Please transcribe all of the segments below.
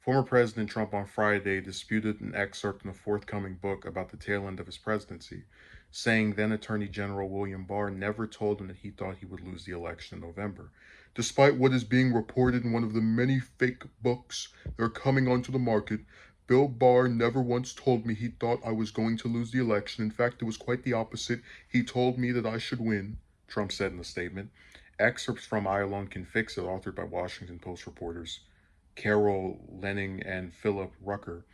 Former President Trump on Friday disputed an excerpt in a forthcoming book about the tail end of his presidency, saying then Attorney General William Barr never told him that he thought he would lose the election in November. Despite what is being reported in one of the many fake books that are coming onto the market, Bill Barr never once told me he thought I was going to lose the election. In fact, it was quite the opposite. He told me that I should win, Trump said in a statement. Excerpts from I Alone Can Fix It, authored by Washington Post reporters Carol Leonnig and Philip Rucker,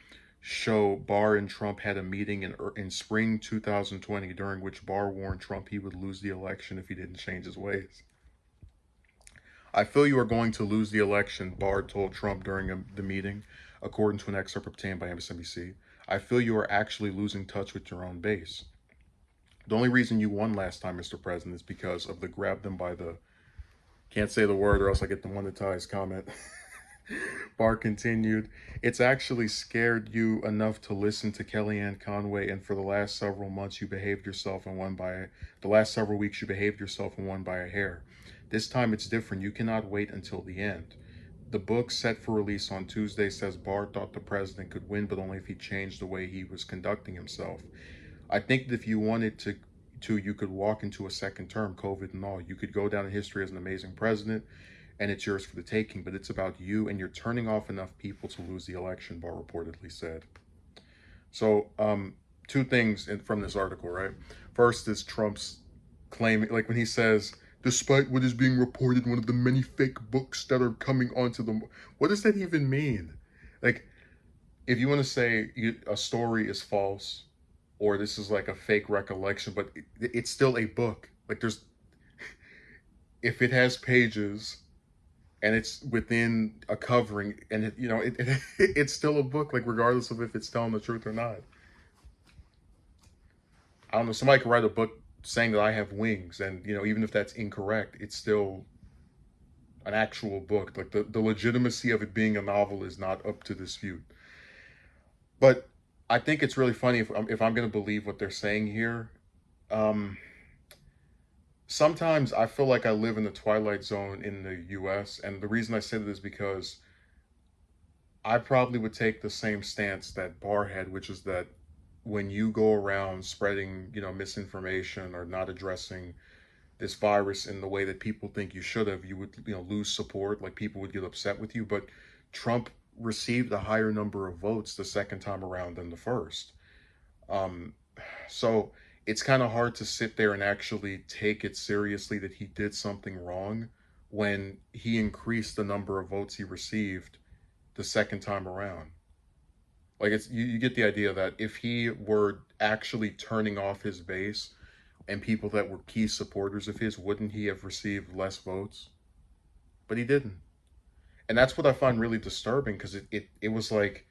show Barr and Trump had a meeting in spring 2020, during which Barr warned Trump he would lose the election if he didn't change his ways. I feel you are going to lose the election, Barr told Trump during the meeting, according to an excerpt obtained by MSNBC. I feel you are actually losing touch with your own base. The only reason you won last time, Mr. President, is because of the grab them by the, can't say the word or else I get demonetized comment. Barr continued, it's actually scared you enough to listen to Kellyanne Conway, and for the last several months you behaved yourself and won by, the last several weeks you behaved yourself and won by a hair. This time it's different. You cannot wait until the end. The book set for release on Tuesday says Barr thought the president could win, but only if he changed the way he was conducting himself. I think that if you wanted to, you could walk into a second term, COVID and all. You could go down in history as an amazing president, and it's yours for the taking, but it's about you, and you're turning off enough people to lose the election, Barr reportedly said. So, two things from this article, right? First is Trump's claim, like when he says, despite what is being reported in one of the many fake books that are coming onto them. What does that even mean? Like, if you want to say a story is false, or this is like a fake recollection, but it's still a book. Like there's, if it has pages and it's within a covering and it's still a book, like regardless of if it's telling the truth or not. I don't know, somebody could write a book saying that I have wings, and even if that's incorrect, it's still an actual book. Like the legitimacy of it being a novel is not up to dispute. But I think it's really funny if I'm going to believe what they're saying here. Sometimes I feel like I live in the twilight zone in the US, and the reason I say that is because I probably would take the same stance that Barr had, which is that when you go around spreading, misinformation or not addressing this virus in the way that people think you should have, you would, lose support, like people would get upset with you. But Trump received a higher number of votes the second time around than the first. So it's kind of hard to sit there and actually take it seriously that he did something wrong when he increased the number of votes he received the second time around. Like you get the idea that if he were actually turning off his base and people that were key supporters of his, wouldn't he have received less votes? But he didn't. And that's what I find really disturbing, because it was like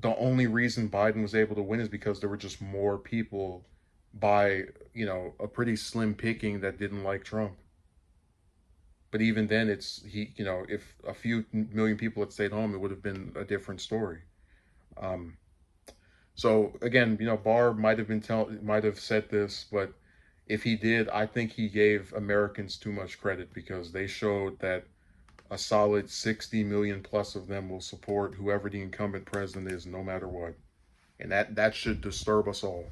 the only reason Biden was able to win is because there were just more people by, a pretty slim picking that didn't like Trump. But even then, if a few million people had stayed home, it would have been a different story. So again, Barr might have said this, but if he did, I think he gave Americans too much credit, because they showed that a solid 60 million plus of them will support whoever the incumbent president is, no matter what. And that should disturb us all.